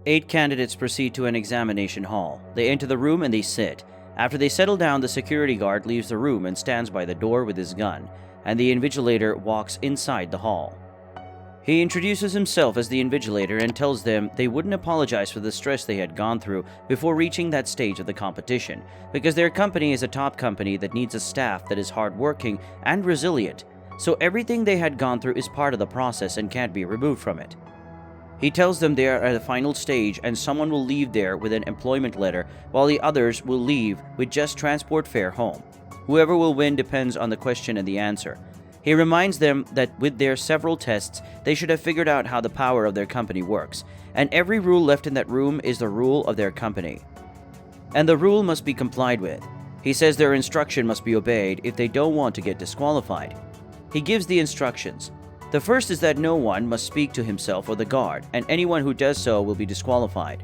8 candidates proceed to an examination hall. They enter the room and they sit. After they settle down, the security guard leaves the room and stands by the door with his gun, and the invigilator walks inside the hall. He introduces himself as the invigilator and tells them they wouldn't apologize for the stress they had gone through before reaching that stage of the competition, because their company is a top company that needs a staff that is hardworking and resilient, so everything they had gone through is part of the process and can't be removed from it. He tells them they are at the final stage and someone will leave there with an employment letter while the others will leave with just transport fare home. Whoever will win depends on the question and the answer. He reminds them that with their several tests, they should have figured out how the power of their company works, and every rule left in that room is the rule of their company. And the rule must be complied with. He says their instruction must be obeyed if they don't want to get disqualified. He gives the instructions. The first is that no one must speak to himself or the guard, and anyone who does so will be disqualified.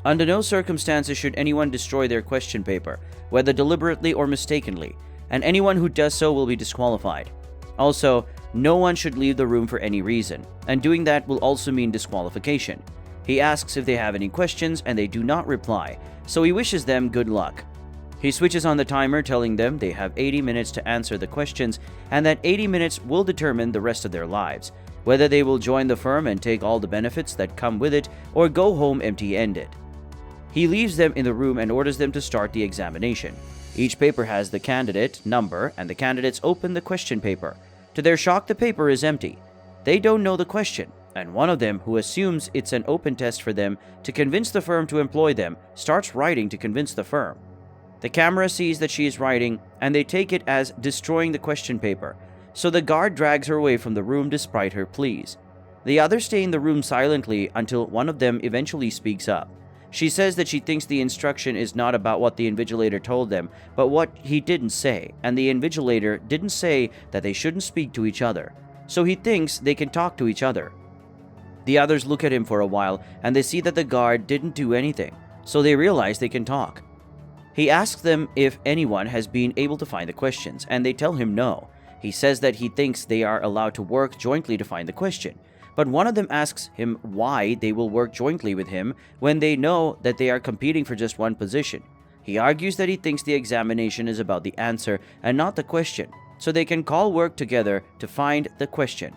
Under no circumstances should anyone destroy their question paper, whether deliberately or mistakenly, and anyone who does so will be disqualified. Also, no one should leave the room for any reason, and doing that will also mean disqualification. He asks if they have any questions and they do not reply, so he wishes them good luck. He switches on the timer, telling them they have 80 minutes to answer the questions and that 80 minutes will determine the rest of their lives, whether they will join the firm and take all the benefits that come with it or go home empty-handed. He leaves them in the room and orders them to start the examination. Each paper has the candidate, number, and the candidates open the question paper. To their shock, the paper is empty. They don't know the question, and one of them, who assumes it's an open test for them to convince the firm to employ them, starts writing to convince the firm. The camera sees that she is writing, and they take it as destroying the question paper, so the guard drags her away from the room despite her pleas. The others stay in the room silently until one of them eventually speaks up. She says that she thinks the instruction is not about what the invigilator told them, but what he didn't say, and the invigilator didn't say that they shouldn't speak to each other, so he thinks they can talk to each other. The others look at him for a while, and they see that the guard didn't do anything, so they realize they can talk. He asks them if anyone has been able to find the questions, and they tell him no. He says that he thinks they are allowed to work jointly to find the question. But one of them asks him why they will work jointly with him when they know that they are competing for just one position. He argues that he thinks the examination is about the answer and not the question, so they can call work together to find the question.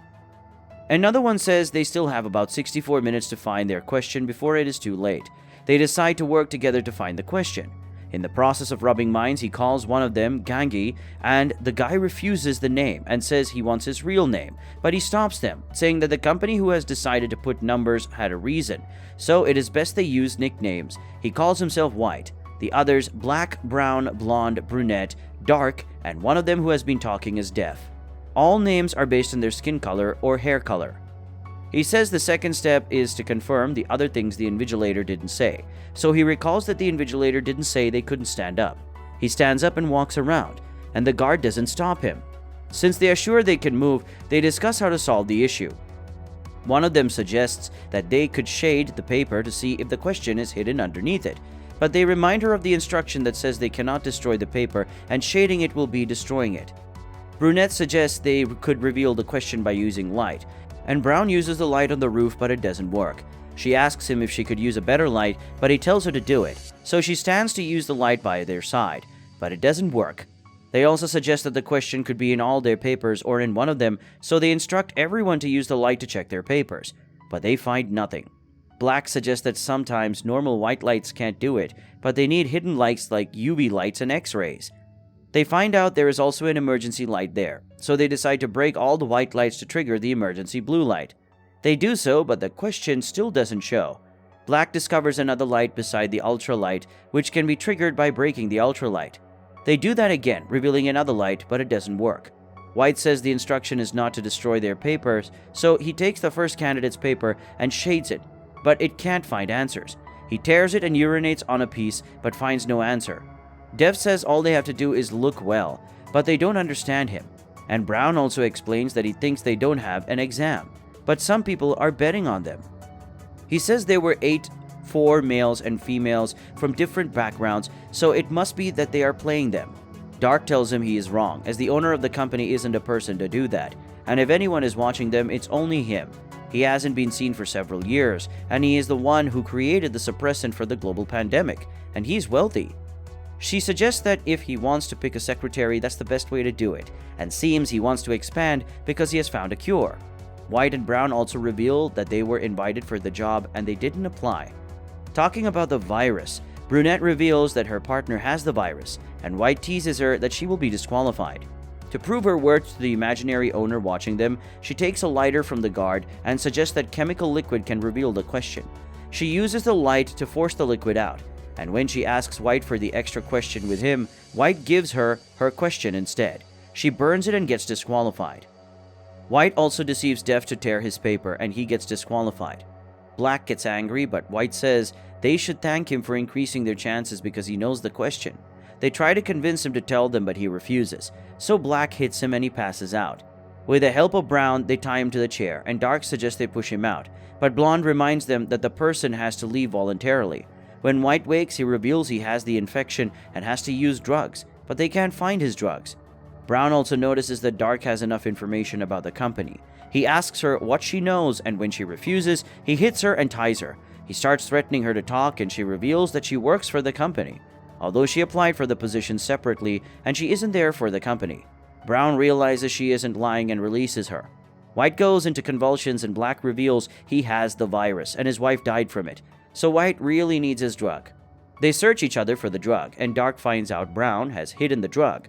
Another one says they still have about 64 minutes to find their question before it is too late. They decide to work together to find the question. In the process of rubbing minds, he calls one of them Gangi, and the guy refuses the name and says he wants his real name, but he stops them, saying that the company who has decided to put numbers had a reason, so it is best they use nicknames. He calls himself White, the others Black, Brown, Blonde, Brunette, Dark, and one of them who has been talking is Deaf. All names are based on their skin color or hair color. He says the second step is to confirm the other things the invigilator didn't say, so he recalls that the invigilator didn't say they couldn't stand up. He stands up and walks around, and the guard doesn't stop him. Since they are sure they can move, they discuss how to solve the issue. One of them suggests that they could shade the paper to see if the question is hidden underneath it, but they remind her of the instruction that says they cannot destroy the paper and shading it will be destroying it. Brunette suggests they could reveal the question by using light, and Brown uses the light on the roof, but it doesn't work. She asks him if she could use a better light, but he tells her to do it, so she stands to use the light by their side, but it doesn't work. They also suggest that the question could be in all their papers or in one of them, so they instruct everyone to use the light to check their papers, but they find nothing. Black suggests that sometimes normal white lights can't do it, but they need hidden lights like UV lights and X-rays. They find out there is also an emergency light there, so they decide to break all the white lights to trigger the emergency blue light. They do so, but the question still doesn't show. Black discovers another light beside the ultralight, which can be triggered by breaking the ultralight. They do that again, revealing another light, but it doesn't work. White says the instruction is not to destroy their papers, so he takes the first candidate's paper and shades it, but it can't find answers. He tears it and urinates on a piece, but finds no answer. Dev says all they have to do is look well, but they don't understand him. And Brown also explains that he thinks they don't have an exam, but some people are betting on them. He says there were 4 males and females from different backgrounds, so it must be that they are playing them. Dark tells him he is wrong, as the owner of the company isn't a person to do that, and if anyone is watching them, it's only him. He hasn't been seen for several years, and he is the one who created the suppressant for the global pandemic, and he's wealthy. She suggests that if he wants to pick a secretary, that's the best way to do it, and seems he wants to expand because he has found a cure. White and Brown also reveal that they were invited for the job and they didn't apply. Talking about the virus, Brunette reveals that her partner has the virus, and White teases her that she will be disqualified. To prove her worth to the imaginary owner watching them, she takes a lighter from the guard and suggests that chemical liquid can reveal the question. She uses the light to force the liquid out, and when she asks White for the extra question with him, White gives her question instead. She burns it and gets disqualified. White also deceives Def to tear his paper, and he gets disqualified. Black gets angry, but White says they should thank him for increasing their chances because he knows the question. They try to convince him to tell them, but he refuses, so Black hits him and he passes out. With the help of Brown, they tie him to the chair, and Dark suggests they push him out, but Blonde reminds them that the person has to leave voluntarily. When White wakes, he reveals he has the infection and has to use drugs, but they can't find his drugs. Brown also notices that Dark has enough information about the company. He asks her what she knows, and when she refuses, he hits her and ties her. He starts threatening her to talk, and she reveals that she works for the company, although she applied for the position separately and she isn't there for the company. Brown realizes she isn't lying and releases her. White goes into convulsions and Black reveals he has the virus and his wife died from it, so White really needs his drug. They search each other for the drug, and Dark finds out Brown has hidden the drug.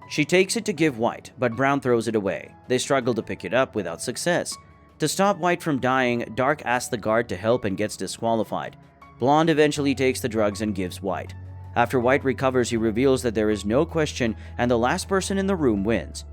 She takes it to give White, but Brown throws it away. They struggle to pick it up without success. To stop White from dying, Dark asks the guard to help and gets disqualified. Blonde eventually takes the drugs and gives White. After White recovers, he reveals that there is no question and the last person in the room wins.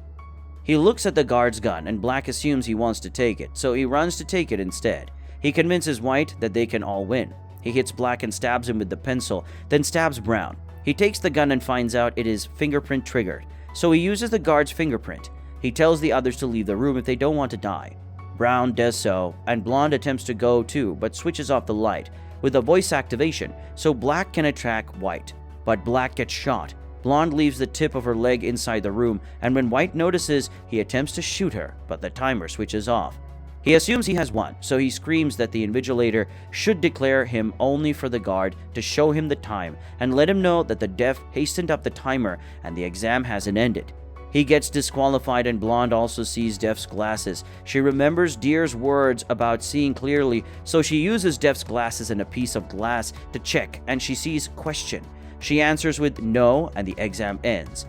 He looks at the guard's gun and Black assumes he wants to take it, so he runs to take it instead. He convinces White that they can all win. He hits Black and stabs him with the pencil, then stabs Brown. He takes the gun and finds out it is fingerprint triggered, so he uses the guard's fingerprint. He tells the others to leave the room if they don't want to die. Brown does so, and Blonde attempts to go too, but switches off the light with a voice activation so Black can attack White. But Black gets shot. Blonde leaves the tip of her leg inside the room, and when White notices, he attempts to shoot her, but the timer switches off. He assumes he has won, so he screams that the invigilator should declare him only for the guard to show him the time and let him know that the Def hastened up the timer and the exam hasn't ended. He gets disqualified, and Blonde also sees Def's glasses. She remembers Deer's words about seeing clearly, so she uses Def's glasses and a piece of glass to check, and she sees question. She answers with no, and the exam ends.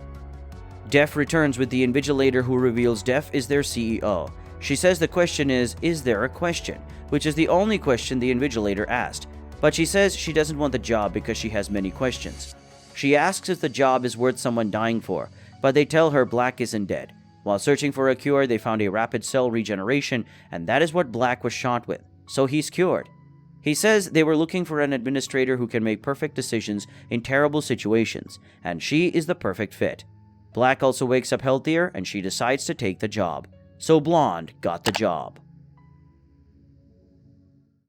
Def returns with the invigilator, who reveals Def is their CEO. She says the question is there a question? Which is the only question the invigilator asked. But she says she doesn't want the job because she has many questions. She asks if the job is worth someone dying for, but they tell her Black isn't dead. While searching for a cure, they found a rapid cell regeneration, and that is what Black was shot with, so he's cured. He says they were looking for an administrator who can make perfect decisions in terrible situations, and she is the perfect fit. Black also wakes up healthier, and she decides to take the job. So Blonde got the job.